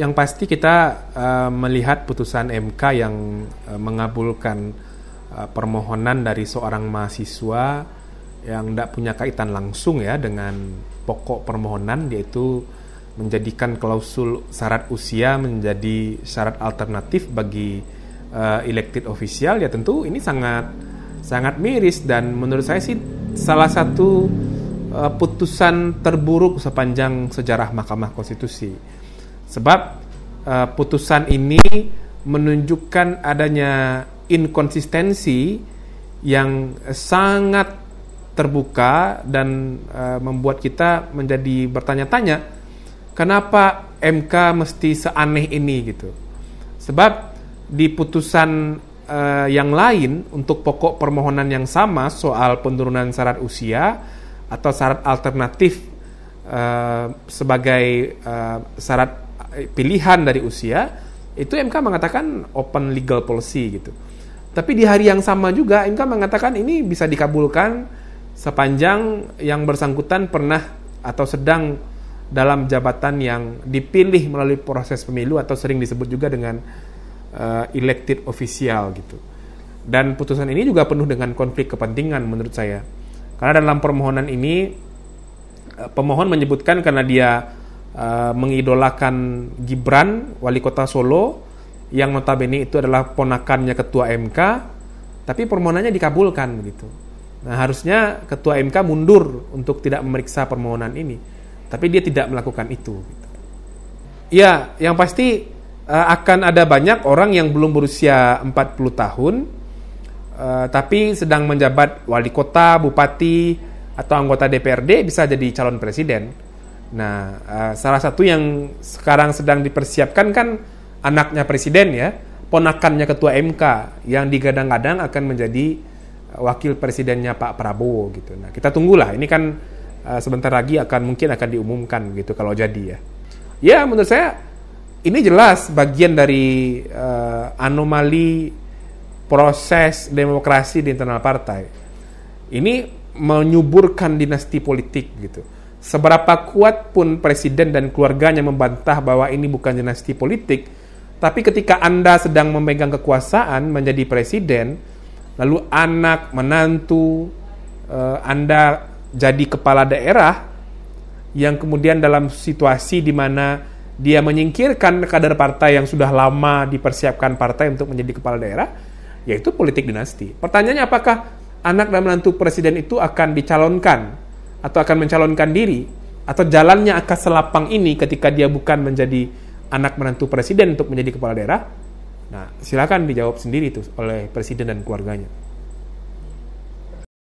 Yang pasti kita melihat putusan MK yang mengabulkan permohonan dari seorang mahasiswa yang tidak punya kaitan langsung ya dengan pokok permohonan, yaitu menjadikan klausul syarat usia menjadi syarat alternatif bagi elected official. Ya tentu ini sangat miris, dan menurut saya sih salah satu putusan terburuk sepanjang sejarah Mahkamah Konstitusi. Sebab putusan ini menunjukkan adanya inkonsistensi yang sangat terbuka dan membuat kita menjadi bertanya-tanya kenapa MK mesti seaneh ini gitu. Sebab di putusan yang lain untuk pokok permohonan yang sama soal penurunan syarat usia atau syarat alternatif sebagai syarat pilihan dari usia, itu MK mengatakan open legal policy gitu. Tapi di hari yang sama juga MK mengatakan ini bisa dikabulkan sepanjang yang bersangkutan pernah atau sedang dalam jabatan yang dipilih melalui proses pemilu atau sering disebut juga dengan elected official gitu. Dan putusan ini juga penuh dengan konflik kepentingan menurut saya. Karena dalam permohonan ini pemohon menyebutkan karena dia mengidolakan Gibran, wali kota Solo, yang notabene itu adalah ponakannya ketua MK, tapi permohonannya dikabulkan begitu. Nah, harusnya ketua MK mundur untuk tidak memeriksa permohonan ini, tapi dia tidak melakukan itu. Ya, yang pasti akan ada banyak orang yang belum berusia 40 tahun, tapi sedang menjabat wali kota, bupati, atau anggota DPRD bisa jadi calon presiden. Nah, salah satu yang sekarang sedang dipersiapkan kan anaknya presiden ya, ponakannya ketua MK yang digadang-gadang akan menjadi wakil presidennya Pak Prabowo gitu. Nah, kita tunggulah. Ini kan sebentar lagi mungkin akan diumumkan gitu kalau jadi ya. Ya, menurut saya ini jelas bagian dari anomali proses demokrasi di internal partai. Ini menyuburkan dinasti politik gitu. Seberapa kuat pun presiden dan keluarganya membantah bahwa ini bukan dinasti politik, tapi ketika Anda sedang memegang kekuasaan menjadi presiden, lalu anak, menantu Anda jadi kepala daerah yang kemudian dalam situasi di mana dia menyingkirkan kader partai yang sudah lama dipersiapkan partai untuk menjadi kepala daerah, yaitu politik dinasti. Pertanyaannya, apakah anak dan menantu presiden itu akan dicalonkan atau akan mencalonkan diri, atau jalannya akan selapang ini ketika dia bukan menjadi anak menantu presiden untuk menjadi kepala daerah? Nah, silakan dijawab sendiri tuh oleh presiden dan keluarganya.